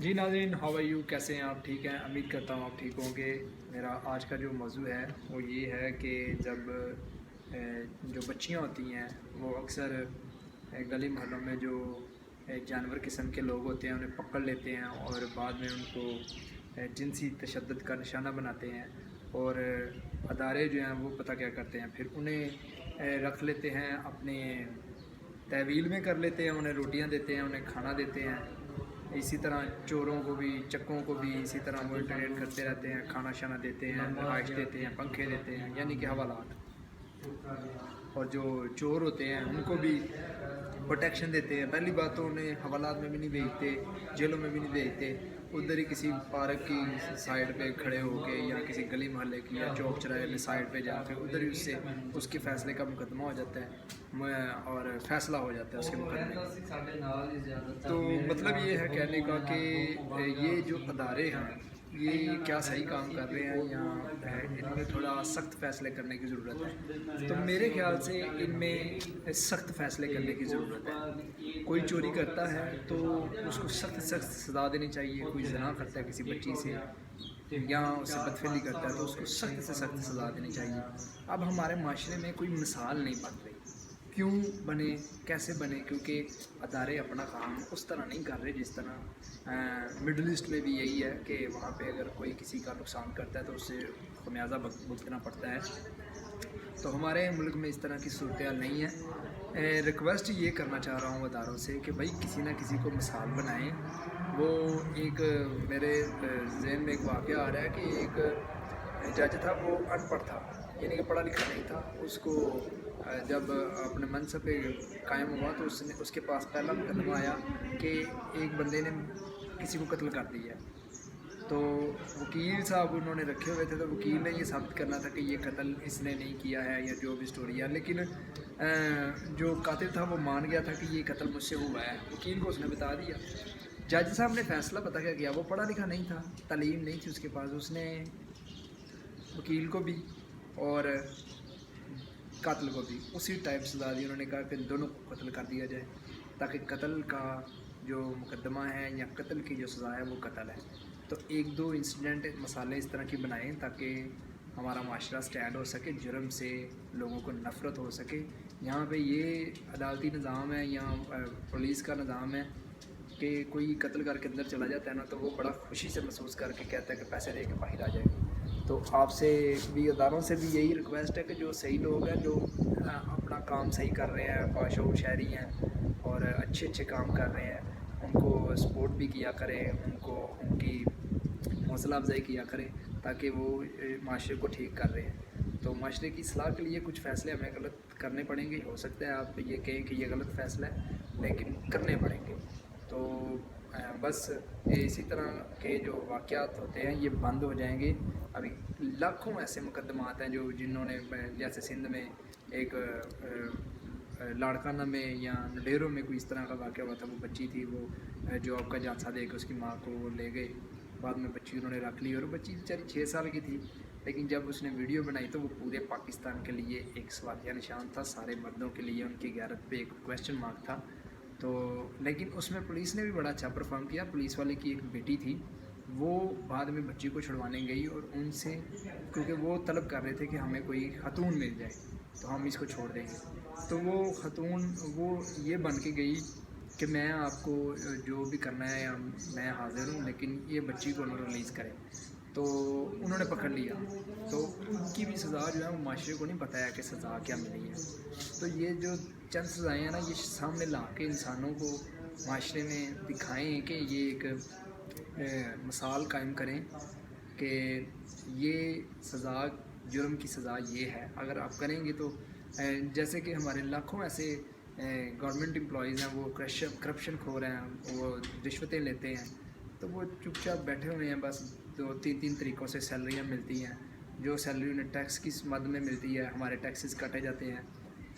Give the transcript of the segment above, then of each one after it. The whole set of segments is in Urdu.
جی ناظرین، ہاؤ آر یو؟ کیسے ہیں آپ؟ ٹھیک ہیں؟ امید کرتا ہوں آپ ٹھیک ہوں گے۔ میرا آج کا جو موضوع ہے وہ یہ ہے کہ جب جو بچیاں ہوتی ہیں وہ اکثر گلی محلوں میں جو جانور قسم کے لوگ ہوتے ہیں انہیں پکڑ لیتے ہیں اور بعد میں ان کو جنسی تشدد کا نشانہ بناتے ہیں، اور ادارے جو ہیں وہ پتہ کیا کرتے ہیں، پھر انہیں رکھ لیتے ہیں، اپنے تحویل میں کر لیتے ہیں، انہیں روٹیاں دیتے ہیں، انہیں کھانا دیتے ہیں۔ اسی طرح چوروں کو بھی، چکوں کو بھی اسی طرح وہ انٹرٹین کرتے رہتے ہیں، کھانا شانا دیتے ہیں، رہائش دیتے ہیں، پنکھے دیتے ہیں، یعنی کہ حوالات۔ اور جو چور ہوتے ہیں ان کو بھی پروٹیکشن دیتے ہیں۔ پہلی بات تو انہیں حوالات میں بھی نہیں بھیجتے، جیلوں میں بھی نہیں بھیجتے، ادھر ہی کسی پارک کی سائڈ پہ کھڑے ہو کے یا کسی گلی محلے کی یا چوک چراہے میں سائڈ پہ جا کے ادھر ہی اس کے فیصلے کا مقدمہ ہو جاتا ہے اور فیصلہ ہو جاتا ہے اس کے مقدمے۔ تو مطلب یہ ہے کہنے کا کہ یہ جو ادارے ہیں یہ کیا صحیح کام کر رہے ہیں یا ان میں تھوڑا سخت فیصلے کرنے کی ضرورت ہے؟ تو میرے خیال سے ان میں سخت فیصلے کرنے کی ضرورت ہے۔ کوئی چوری کرتا ہے تو اس کو سخت سخت سزا دینی چاہیے، کوئی زنا کرتا ہے کسی بچی سے یا اس سے بدفعلی کرتا ہے تو اس کو سخت سے سخت سزا دینی چاہیے۔ اب ہمارے معاشرے میں کوئی مثال نہیں بن رہی، کیوں بنے، کیسے بنے؟ کیونکہ ادارے اپنا کام اس طرح نہیں کر رہے جس طرح مڈل ایسٹ میں بھی یہی ہے کہ وہاں پہ اگر کوئی کسی کا نقصان کرتا ہے تو اس سے خمیازہ بھگتنا پڑتا ہے۔ تو ہمارے ملک میں اس طرح کی صورتحال نہیں ہے۔ ریکویسٹ یہ کرنا چاہ رہا ہوں اداروں سے کہ بھائی کسی نہ کسی کو مثال بنائیں۔ وہ ایک میرے ذہن میں ایک واقعہ آ رہا ہے کہ ایک جج تھا، وہ ان پڑھ تھا، یعنی کہ پڑھا لکھا نہیں تھا۔ اس کو جب اپنے منصب پہ قائم ہوا تو اس کے پاس پہلا مقدمہ آیا کہ ایک بندے نے کسی کو قتل کر دیا ہے۔ تو وکیل صاحب انہوں نے رکھے ہوئے تھے، تو وکیل نے یہ ثابت کرنا تھا کہ یہ قتل اس نے نہیں کیا ہے یا جو بھی سٹوری ہے، لیکن جو قاتل تھا وہ مان گیا تھا کہ یہ قتل مجھ سے ہوا ہے، وکیل کو اس نے بتا دیا۔ جج صاحب نے فیصلہ پتہ کیا کیا، وہ پڑھا لکھا نہیں تھا، تعلیم نہیں تھی اس کے پاس، اس نے وکیل کو بھی اور قاتل کو بھی اسی ٹائپ سزا دی۔ انہوں نے کہا کہ دونوں کو قتل کر دیا جائے تاکہ قتل کا جو مقدمہ ہے یا قتل کی جو سزا ہے وہ قتل ہے۔ تو ایک دو انسیڈنٹ مسالے اس طرح کی بنائیں تاکہ ہمارا معاشرہ سٹینڈ ہو سکے، جرم سے لوگوں کو نفرت ہو سکے۔ یہاں پہ یہ عدالتی نظام ہے یا پولیس کا نظام ہے کہ کوئی قتل کر کے اندر چلا جاتا ہے نا تو وہ بڑا خوشی سے محسوس کر کے کہتا ہے کہ پیسے دے کے باہر آ جائے۔ تو آپ سے بھی، اداروں سے بھی یہی ریکویسٹ ہے کہ جو صحیح لوگ ہیں، جو اپنا کام صحیح کر رہے ہیں، باشعور و شہری ہیں اور اچھے کام کر رہے ہیں، ان کو سپورٹ بھی کیا کریں، ان کی حوصلہ افزائی کیا کریں تاکہ وہ معاشرے کو ٹھیک کر رہے ہیں۔ تو معاشرے کی اصلاح کے لیے کچھ فیصلے ہمیں غلط کرنے پڑیں گے، ہو سکتا ہے آپ یہ کہیں کہ یہ غلط فیصلہ ہے لیکن کرنے پڑیں گے۔ تو بس اسی طرح کے جو واقعات ہوتے ہیں یہ بند ہو جائیں گے۔ ابھی لاکھوں ایسے مقدمات ہیں جنہوں نے، جیسے سندھ میں ایک لاڑکانہ میں یا نڈیروں میں کوئی اس طرح کا واقعہ ہوا تھا، وہ بچی تھی، وہ جو آپ کا جانسا دے کے اس کی ماں کو وہ لے گئے، بعد میں بچی انہوں نے رکھ لی اور بچی بیچاری 6 سال کی تھی، لیکن جب اس نے ویڈیو بنائی تو وہ پورے پاکستان کے لیے ایک سوالیہ نشان تھا، سارے مردوں کے لیے ان کی غیرت پہ ایک کویسچن مارک تھا۔ تو لیکن اس میں پولیس نے بھی بڑا اچھا پرفارم کیا۔ پولیس والے کی ایک بیٹی تھی، وہ بعد میں بچی کو چھڑوانے گئی اور ان سے، کیونکہ وہ طلب کر رہے تھے کہ ہمیں کوئی خاتون مل جائے تو ہم اس کو چھوڑ دیں گے، تو وہ خاتون وہ یہ بن کے گئی کہ میں آپ کو جو بھی کرنا ہے میں حاضر ہوں، لیکن یہ بچی کو انہوں ریلیز کریں۔ تو انہوں نے پکڑ لیا، تو ان کی بھی سزا جو ہے وہ معاشرے کو نہیں پتہ ہے کہ سزا کیا ملی ہے۔ تو یہ جو چند سزائیں ہیں نا، یہ سامنے لا کے انسانوں کو معاشرے میں دکھائیں کہ یہ ایک مثال قائم کریں کہ یہ سزا، جرم کی سزا یہ ہے۔ اگر آپ کریں گے تو جیسے کہ ہمارے لاکھوں ایسے گورنمنٹ امپلائیز ہیں، وہ کرپشن خور ہیں، وہ رشوتیں لیتے ہیں، تو وہ چپ چاپ بیٹھے ہوئے ہیں، بس 2-3 طریقوں سے سیلریاں ملتی ہیں، جو سیلری انہیں ٹیکس کی مد میں ملتی ہے، ہمارے ٹیکسز کٹے جاتے ہیں،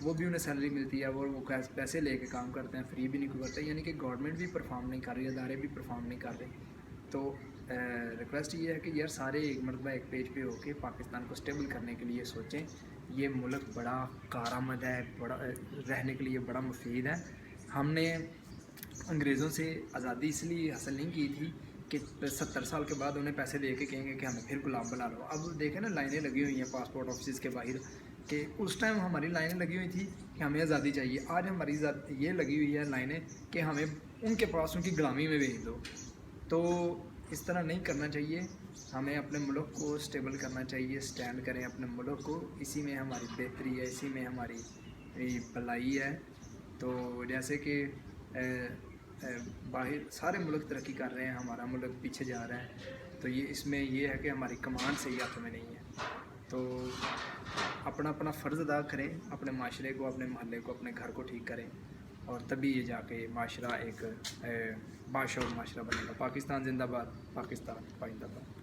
وہ بھی انہیں سیلری ملتی ہے، وہ پیسے لے کے کام کرتے ہیں، فری بھی نہیں کرتے، یعنی کہ گورنمنٹ بھی پرفارم نہیں کر رہی، ادارے بھی پرفارم نہیں کر رہے۔ تو ریکویسٹ یہ ہے کہ یار سارے ایک مرتبہ ایک پیج پہ ہو کے پاکستان کو سٹیبل کرنے کے لیے سوچیں۔ یہ ملک بڑا کارآمد ہے، بڑا رہنے کے لیے بڑا مفید ہے۔ ہم نے انگریزوں سے آزادی اس لیے حاصل نہیں کی تھی کہ 70 سال کے بعد انہیں پیسے دے کے کہیں گے کہ ہمیں پھر غلام بنا لو. اب دیکھیں نا لائنیں لگی ہوئی ہیں پاسپورٹ آفیسز کے باہر کہ اس ٹائم ہماری لائنیں لگی ہوئی تھی کہ ہمیں آزادی چاہیے. آج ہماری یہ لگی ہوئی ہے لائنیں کہ ہمیں ان کے پاس ان کی غلامی میں بھیج دو. تو اس طرح نہیں کرنا چاہیے. ہمیں اپنے ملک کو اسٹیبل کرنا چاہیے. سٹینڈ کریں اپنے ملک کو, اسی میں ہماری بہتری ہے, اسی میں ہماری بھلائی ہے. تو جیسے کہ باہر سارے ملک ترقی کر رہے ہیں, ہمارا ملک پیچھے جا رہا ہے. تو یہ اس میں یہ ہے کہ ہماری کمان صحیح ہاتھوں میں نہیں ہے. تو اپنا اپنا فرض ادا کریں, اپنے معاشرے کو, اپنے محلے کو, اپنے گھر کو ٹھیک کریں, اور تبھی یہ جا کے معاشرہ ایک باشعور معاشرہ بنے گا. پاکستان زندہ باد, پاکستان پائندہ باد.